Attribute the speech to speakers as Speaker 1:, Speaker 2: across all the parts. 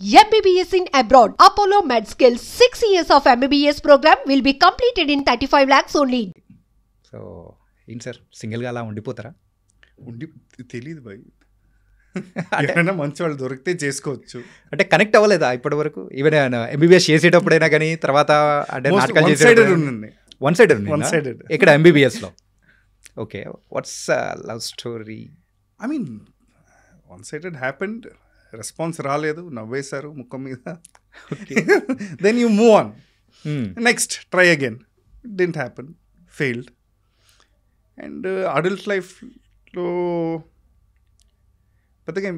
Speaker 1: MBBS in abroad. Apollo MedSkill 6 years of MBBS program will be completed in 35 lakhs only.
Speaker 2: So ఏంటి sir సింగిల్గా అలా ఉండిపోతారా?
Speaker 3: తెలియదు భయ్. అంటే మంచి వాళ్ళు దొరికితే చేసుకోవచ్చు.
Speaker 2: అంటే కనెక్ట్ అవ్వలేదా ఇప్పటి వరకు? ఈవెన్ ఎంబీబీఎస్ చేసేటప్పుడైనా కానీ తర్వాత అంటే నాటకాలు వన్ సైడెడ్ ఇక్కడ ఎంబీబీఎస్లో. Okay, what's love story?
Speaker 3: I mean one sided happened, response రాలేదు, నవ్వేశారు ముఖం మీద. Then you move on, next try again, didn't happen, failed. And adult లైఫ్లో పెద్దగా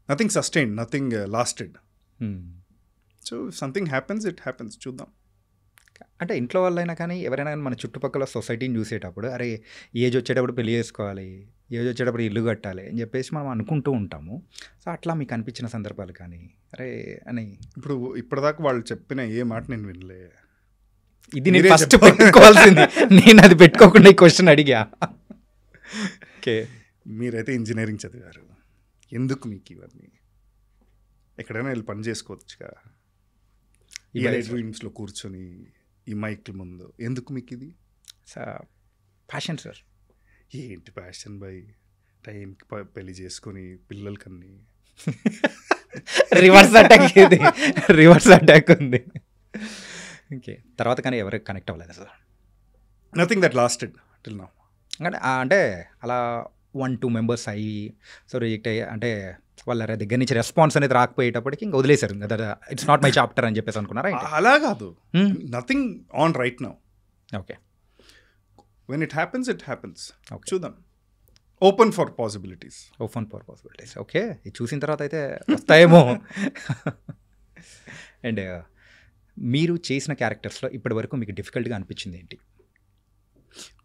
Speaker 3: nothing sustained, nothing lasted. So something happens, it happens, చూద్దాం.
Speaker 2: అంటే ఇంట్లో వాళ్ళైనా కానీ ఎవరైనా కానీ మన చుట్టుపక్కల సొసైటీని చూసేటప్పుడు అరే ఏజ్ వచ్చేటప్పుడు పెళ్లి చేసుకోవాలి, ఏజ్ వచ్చేటప్పుడు ఇల్లు కట్టాలి అని చెప్పేసి మనం అనుకుంటూ ఉంటాము. సో అట్లా మీకు అనిపించిన సందర్భాలు కానీ అరే అని?
Speaker 3: ఇప్పటిదాకా వాళ్ళు చెప్పిన ఏ మాట నేను వినలే.
Speaker 2: ఇది నేను ఫస్ట్ పెట్టుకోవాల్సింది, నేను అది పెట్టుకోకుండా ఈ క్వశ్చన్ అడిగా. ఓకే,
Speaker 3: మీరైతే ఇంజనీరింగ్ చదివారు, ఎందుకు మీకు ఇవన్నీ? ఎక్కడైనా వెళ్ళి పని చేసుకోవచ్చుగా, ఈ డ్రీమ్స్లో కూర్చొని ఈ మైక్ల ముందు ఎందుకు మీకు ఇది?
Speaker 2: Passion sir.
Speaker 3: ఏంటి ప్యాషన్ బై? టైంకి పెళ్లి చేసుకొని పిల్లల కన్నీ
Speaker 2: రివర్స్ అటాక్, ఇది రివర్స్ అటాక్ ఉంది. ఓకే, తర్వాత కానీ ఎవరికి కనెక్ట్ అవ్వలేదు sir?
Speaker 3: Nothing that lasted till now.
Speaker 2: అంటే అలా 1-2 మెంబర్స్ అయ్యి సో రిజెక్ట్ అయ్యి అంటే వాళ్ళ దగ్గర నుంచి రెస్పాన్స్ అనేది రాకపోయేటప్పటికి ఇంకా వదిలేశారు, ఇట్స్ నాట్ మై చాప్టర్ అని చెప్పేసి అనుకున్నారా?
Speaker 3: అలా కాదు, nothing on right now.
Speaker 2: Okay,
Speaker 3: when it happens it happens, చూద్దాం. Open for possibilities.
Speaker 2: ఓకే, ఇది చూసిన తర్వాత అయితే వస్తాయేమో. అండ్ మీరు చేసిన క్యారెక్టర్స్లో ఇప్పటి వరకు మీకు డిఫికల్ట్గా అనిపించింది ఏంటి?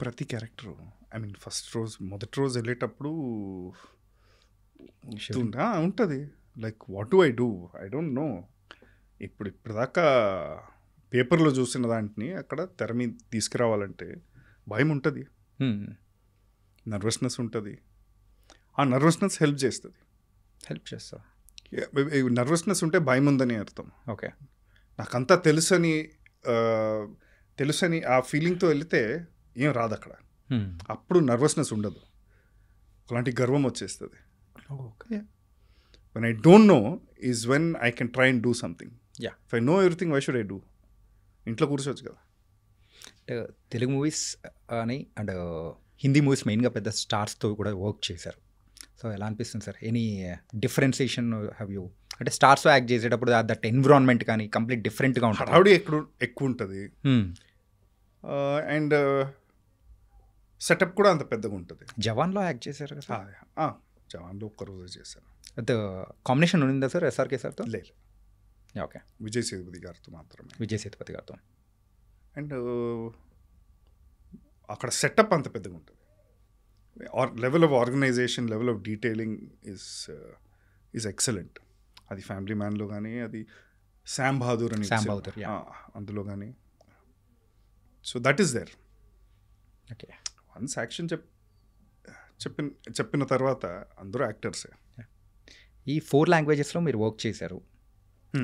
Speaker 3: ప్రతి క్యారెక్టరు, ఐ మీన్ మొదటి రోజు వెళ్ళేటప్పుడు ఉంటుంది, like what do I don't no. ఇప్పటిదాకా పేపర్లో చూసిన దాంట్ని అక్కడ తెర మీద తీసుకురావాలంటే భయం ఉంటుంది, నర్వస్నెస్ ఉంటుంది. ఆ నర్వస్నెస్ హెల్ప్ చేస్తా. నర్వస్నెస్ ఉంటే భయం ఉందని అర్థం.
Speaker 2: ఓకే,
Speaker 3: నాకంతా తెలుసని ఆ ఫీలింగ్తో వెళితే ఏం రాదు అక్కడ. అప్పుడు నర్వస్నెస్ ఉండదు, అలాంటి గర్వం వచ్చేస్తుంది. When I don't know is when I can try and do something. If I know everything, why should I do? ఇంట్లో కూర్చోవచ్చు కదా.
Speaker 2: తెలుగు మూవీస్ అని అండ్ హిందీ మూవీస్ మెయిన్గా పెద్ద స్టార్స్తో కూడా వర్క్ చేశారు. సో ఎలా అనిపిస్తుంది sir? Any differentiation have you? అంటే స్టార్స్ యాక్ట్ చేసేటప్పుడు దట్ ఎన్విరాన్మెంట్ కానీ కంప్లీట్ డిఫరెంట్గా ఉంటుంది,
Speaker 3: హడావుడి ఎక్కువ ఉంటుంది, అండ్ సెటప్ కూడా అంత పెద్దగా ఉంటుంది.
Speaker 2: జవాన్లో యాక్ట్ చేశారు కదా?
Speaker 3: జవాన్లో ఒక్కరోజే చేశాను.
Speaker 2: అది కాంబినేషన్ ఉందా సార్ ఎస్ఆర్కే సార్తో?
Speaker 3: లేదు.
Speaker 2: ఓకే,
Speaker 3: విజయ్ సేతుపతి గారితో మాత్రమే. అండ్ అక్కడ సెటప్ అంత పెద్దగా ఉంటుంది. Level of organization, level of detailing is excellent. అది ఫ్యామిలీ మ్యాన్లో కానీ, అది శామ్ బహదూర్ అని అందులో కానీ. So that is there.
Speaker 2: Okay,
Speaker 3: once action చెప్పిన తర్వాత అందరూ యాక్టర్సే.
Speaker 2: ఈ 4 లాంగ్వేజెస్లో మీరు వర్క్ చేశారు.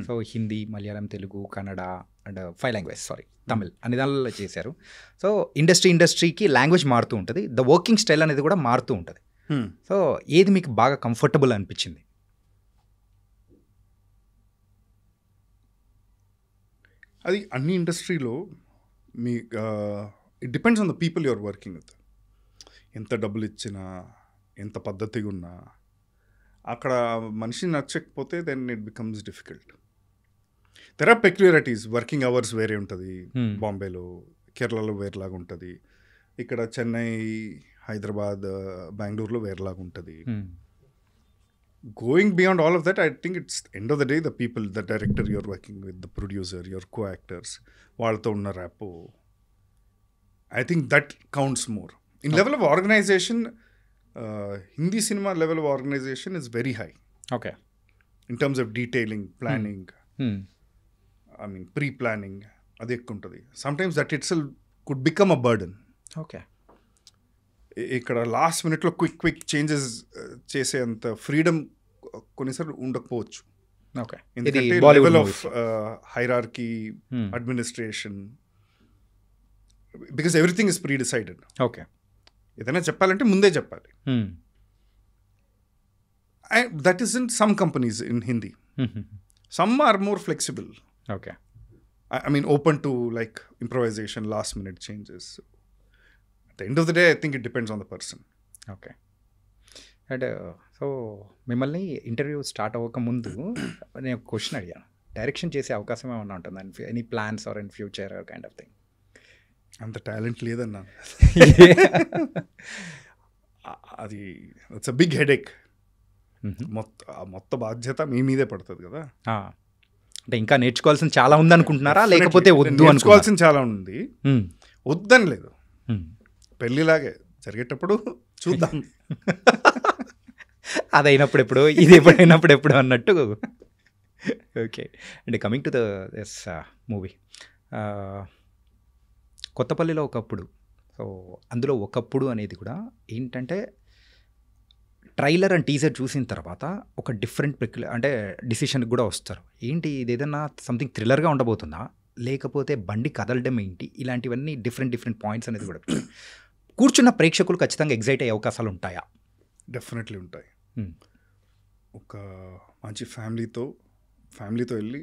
Speaker 2: So Hindi, Malayalam, Telugu, Kannada and 5 language, Tamil అన్ని దానిలో చేశారు. సో ఇండస్ట్రీకి లాంగ్వేజ్ మారుతూ ఉంటుంది, ద వర్కింగ్ స్టైల్ అనేది కూడా మారుతూ ఉంటుంది. సో ఏది మీకు బాగా కంఫర్టబుల్ అనిపించింది?
Speaker 3: అది అన్ని ఇండస్ట్రీలో మీ it depends on the people you are working with. ఎంత డబ్బులు ఇచ్చినా, ఎంత పద్ధతిగా ఉన్నా, అక్కడ మనిషి నచ్చకపోతే then it becomes difficult. There are peculiarities. Working hours వేరే ఉంటుంది బాంబేలో, కేరళలో వేరేలాగా ఉంటుంది, ఇక్కడ చెన్నై, హైదరాబాద్, బెంగళూరులో వేరేలాగా ఉంటుంది. Going beyond all of that, I think it's end of the day the people, the director you're working with, the producer, your co-actors, వాళ్ళతో ఉన్న rapport, I think that counts more. In level of organization, Hindi cinema level of organization is very high.
Speaker 2: Okay.
Speaker 3: In terms of detailing, planning, I mean pre-planning, అది ఎక్కువ ఉంటుంది. Sometimes that itself could become a burden.
Speaker 2: Okay.
Speaker 3: ఇక్కడ last మినిట్లో quick changes చేసేంత freedom కొన్నిసార్లు ఉండకపోవచ్చు.
Speaker 2: Okay.
Speaker 3: ఎందుకంటే level of hierarchy, administration, because everything is pre decided.
Speaker 2: Okay.
Speaker 3: ఏదైనా చెప్పాలంటే ముందే చెప్పాలి. That is in some companies in Hindi. Some are more flexible.
Speaker 2: Okay.
Speaker 3: I mean, open to like improvisation, last minute changes. At the end of the day, I think it depends on the person.
Speaker 2: Okay. And so మిమ్మల్ని interview start అవ్వక ముందు నేను ఒక question అడిగాను, direction చేసే అవకాశం ఏమన్నా ఉంటుందా, any plans are in future kind of thing?
Speaker 3: అంత టాలెంట్ లేదన్నా. అది ఇట్స్ అ బిగ్ హెడేక్. మొత్తం బాధ్యత మీ మీదే పడుతుంది కదా.
Speaker 2: అంటే ఇంకా నేర్చుకోవాల్సిన చాలా ఉంది అనుకుంటున్నారా, లేకపోతే వద్దు
Speaker 3: నేర్చుకోవాల్సిన చాలా ఉంది, వద్దని లేదు. పెళ్ళిలాగే జరిగేటప్పుడు చూద్దాం,
Speaker 2: అది అయినప్పుడు ఎప్పుడు, ఇది ఎప్పుడైనప్పుడు ఎప్పుడు అన్నట్టు. Okay. And coming to this movie కొత్తపల్లిలో ఒకప్పుడు, సో అందులో ఒకప్పుడు అనేది కూడా ఏంటంటే ట్రైలర్ అండ్ టీజర్ చూసిన తర్వాత ఒక డిఫరెంట్ అంటే డిసిషన్కి కూడా వస్తారు. ఏంటి ఇది, ఏదన్నా సంథింగ్ థ్రిల్లర్గా ఉండబోతుందా, లేకపోతే బండి కదలడం ఏంటి, ఇలాంటివన్నీ డిఫరెంట్ పాయింట్స్ అనేది కూడా కూర్చున్న ప్రేక్షకులు ఖచ్చితంగా ఎగ్జైట్ అయ్యే అవకాశాలు ఉంటాయా?
Speaker 3: డెఫినెట్లీ ఉంటాయి. ఒక మంచి ఫ్యామిలీతో వెళ్ళి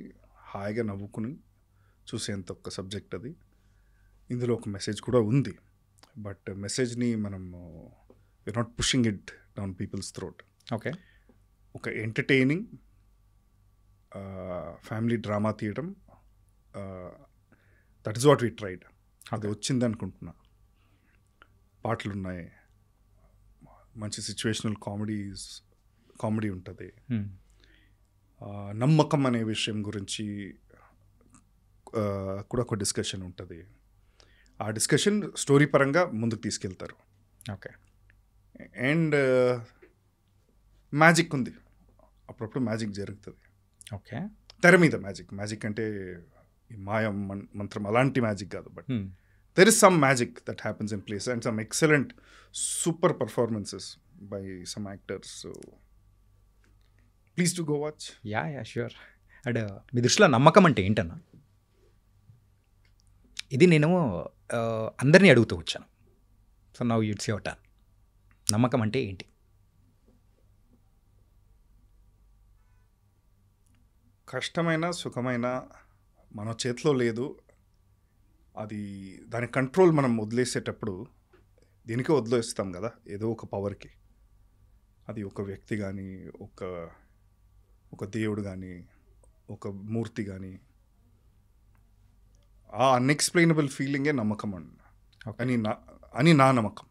Speaker 3: హాయిగా నవ్వుకుని చూసేంత ఒక సబ్జెక్ట్ అది. ఇందులో ఒక మెసేజ్ కూడా ఉంది, బట్ మెసేజ్ని మనం we're not pushing it down people's throat.
Speaker 2: Okay.
Speaker 3: ఒక ఎంటర్టైనింగ్ ఫ్యామిలీ డ్రామా తీయడం, that is what we tried. అది వచ్చింది అనుకుంటున్నా. పాటలు ఉన్నాయి, మంచి సిచ్యువేషనల్ కామెడీ ఉంటుంది, నమ్మకం అనే విషయం గురించి కూడా ఒక డిస్కషన్ ఉంటుంది. ఆ డిస్కషన్ స్టోరీ పరంగా ముందుకు తీసుకెళ్తారు.
Speaker 2: ఓకే.
Speaker 3: అండ్ మ్యాజిక్ ఉంది, అప్పుడప్పుడు మ్యాజిక్ జరుగుతుంది.
Speaker 2: ఓకే.
Speaker 3: తెర మీద మ్యాజిక్ అంటే ఈ మాయ మంత్రం అలాంటి మ్యాజిక్ కాదు, but there is some magic that happens in place and some excellent super performances by some actors. So please to go watch.
Speaker 2: Yeah sure. And మీ దృష్టిలో నమ్మకం అంటే ఏంటన్నా? ఇది నేను అందరినీ అడుగుతూ వచ్చాను. So now it's your turn. నమ్మకం అంటే ఏంటి?
Speaker 3: కష్టమైన సుఖమైన మన చేతిలో లేదు, అది దాని కంట్రోల్ మనం వదిలేసేటప్పుడు దీనికే వదిలేస్తాం కదా, ఏదో ఒక పవర్కి. అది ఒక వ్యక్తి కానీ, ఒక దేవుడు కానీ, ఒక మూర్తి కానీ, ఆ అన్ఎక్స్ప్లెయినబుల్ ఫీలింగే నమ్మకం అని నా నమ్మకం.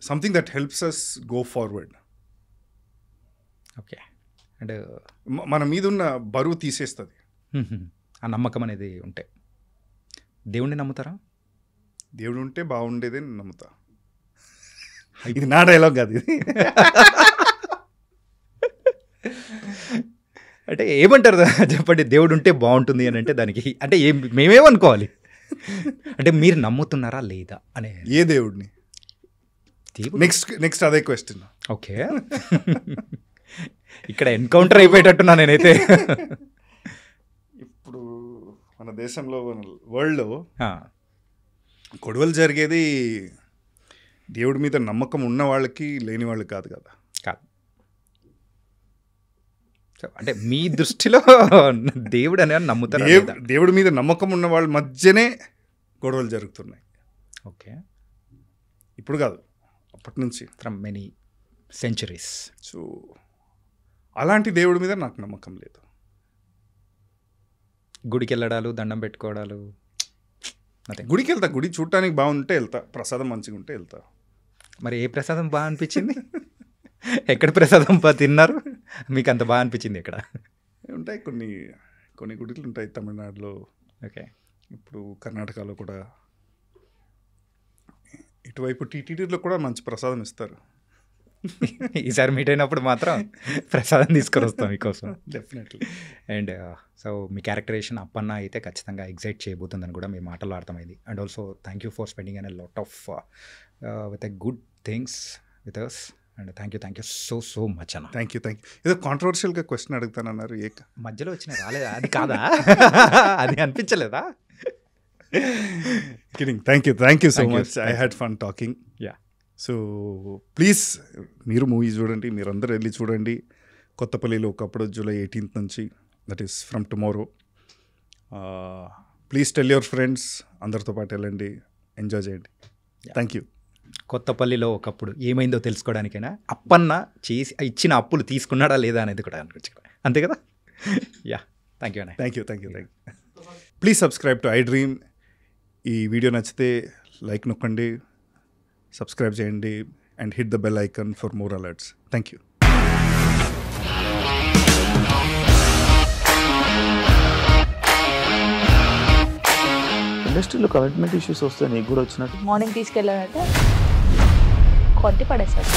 Speaker 3: Something that helps us go forward.
Speaker 2: Okay. And
Speaker 3: మన మీద ఉన్న బరువు తీసేస్తుంది
Speaker 2: ఆ నమ్మకం అనేది ఉంటే. దేవుణ్ణి నమ్ముతారా?
Speaker 3: దేవుడు ఉంటే బాగుండేది నమ్ముతా. ఇది నా డైలాగ్ కాదు ఇది.
Speaker 2: అంటే ఏమంటారు చెప్పండి, దేవుడు ఉంటే బాగుంటుంది అని అంటే దానికి అంటే మేమేమనుకోవాలి? అంటే మీరు నమ్ముతున్నారా లేదా అనే.
Speaker 3: ఏ దేవుడిని? నెక్స్ట్ అదే క్వశ్చన్.
Speaker 2: ఓకే. ఇక్కడ ఎన్కౌంటర్ అయిపోయేటట్టున్నా నేనైతే.
Speaker 3: ఇప్పుడు మన దేశంలో, వరల్డ్లో గొడవలు జరిగేది దేవుడి మీద నమ్మకం ఉన్న వాళ్ళకి, లేని వాళ్ళకి కాదు కదా.
Speaker 2: కాదు. అంటే మీ దృష్టిలో దేవుడు అనే నమ్ముతారు?
Speaker 3: దేవుడి మీద నమ్మకం ఉన్న వాళ్ళ మధ్యనే గొడవలు జరుగుతున్నాయి.
Speaker 2: ఓకే.
Speaker 3: ఇప్పుడు కాదు, అప్పటి నుంచి,
Speaker 2: ఫ్రమ్ మెనీ సెంచరీస్.
Speaker 3: సో అలాంటి దేవుడి మీద నాకు నమ్మకం లేదు.
Speaker 2: గుడికి వెళ్ళడాలు, దండం పెట్టుకోవడాలు,
Speaker 3: గుడికి వెళ్తా, గుడి చూడటానికి బాగుంటే వెళ్తా, ప్రసాదం మంచిగా ఉంటే వెళ్తా.
Speaker 2: మరి ఏ ప్రసాదం బాగా అనిపించింది? ఎక్కడ ప్రసాదం తిన్నారు మీకు అంత బాగా అనిపించింది? ఎక్కడ
Speaker 3: ఉంటాయి కొన్ని గుడిలు ఉంటాయి తమిళనాడులో.
Speaker 2: ఓకే.
Speaker 3: ఇప్పుడు కర్ణాటకలో కూడా, ఇటువైపు టీటీడీలో కూడా మంచి ప్రసాదం ఇస్తారు.
Speaker 2: ఈసారి మీట్ అయినప్పుడు మాత్రం ప్రసాదం తీసుకొని వస్తాం మీకోసం.
Speaker 3: డెఫినెట్లీ.
Speaker 2: అండ్ సో మీ క్యారెక్టరేషన్ అప్పన్న అయితే ఖచ్చితంగా ఎగ్జైట్ చేయబోతుందని కూడా మీ మాటల్లో అర్థమైంది. And also thank you for spending and lot of with a good things with us. And thank you so much అన్న.
Speaker 3: Thank you. ఏదో కాంట్రవర్షియల్గా క్వశ్చన్ అడుగుతానన్నారు,
Speaker 2: మధ్యలో వచ్చిన రాలేదా? అది కాదా? అది అనిపించలేదా?
Speaker 3: Kidding. Thank you so much. I had fun talking.
Speaker 2: Yeah.
Speaker 3: So please మీరు మూవీ చూడండి, మీరందరూ వెళ్ళి చూడండి. కొత్తపల్లిలో ఒకప్పుడు July 18th నుంచి, that is from tomorrow. Please tell your friends, అందరితో పాటు వెళ్ళండి, ఎంజాయ్ చేయండి. Thank you.
Speaker 2: కొత్తపల్లిలో ఒకప్పుడు ఏమైందో తెలుసుకోవడానికైనా అప్పన్న చేసి ఇచ్చిన అప్పులు తీసుకున్నాడా లేదా అనేది కూడా అనిపించు, అంతే కదా? Yeah, thank you.
Speaker 3: Thank you. Please subscribe to iDream. ఈ వీడియో నచ్చితే లైక్ నొక్కండి, సబ్స్క్రైబ్ చేయండి, and hit the bell icon for more alerts. Thank you.
Speaker 4: ఇండస్ట్రీలో కమిట్మెంట్ ఇష్యూస్ వస్తే నీకు కూడా వచ్చినట్టు?
Speaker 5: మార్నింగ్ తీసుకెళ్ళానంటే కొట్టి పడేసాడు.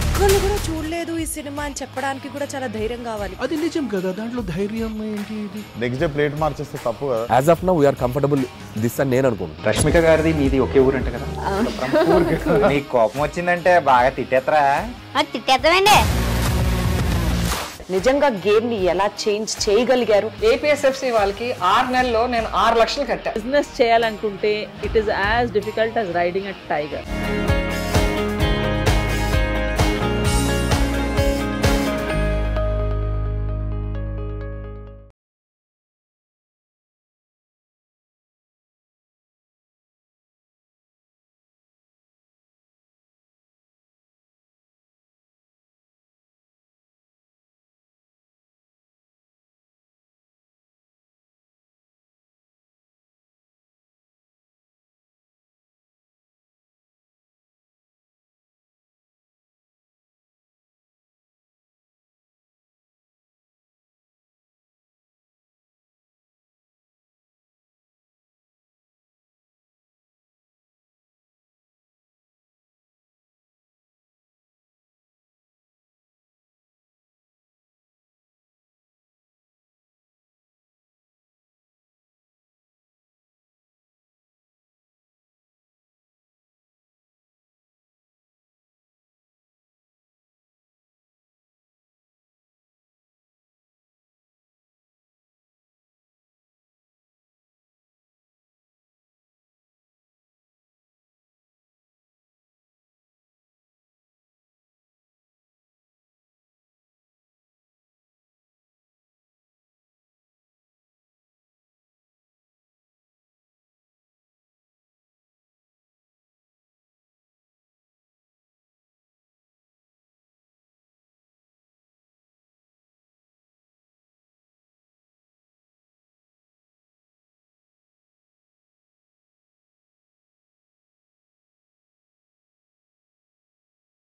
Speaker 6: ఒక్కళ్ళు కూడా చూడలేదు ఈ సినిమా అని చెప్పడానికి కూడా చాలా ధైర్యం కావాలి.
Speaker 7: అది నిజం కదా, దాంట్లో ధైర్యం ఏంటి? ఇది
Speaker 4: నెక్స్ట్ డే ప్లేట్ మార్చేస్తే తప్పు కదా.
Speaker 8: As of now we are comfortable this అని నేను అనుకుంటున్నాను.
Speaker 2: రష్మిక గారిది మీది ఒకే ఊరు అంట కదా? నీకు కోపం వచ్చిందంటే బాగా తిట్టేత్తరా?
Speaker 5: తిట్టేద్దామండి. నిజంగా గేమ్ ని ఎలా చేంజ్ చేయగలిగారు?
Speaker 9: ఏపీఎస్ఎఫ్సి వాళ్ళకి 6 నెలల్లో నేను 6 లక్షలు కట్టా.
Speaker 10: బిజినెస్ చేయాలనుకుంటే it is as difficult as riding a tiger.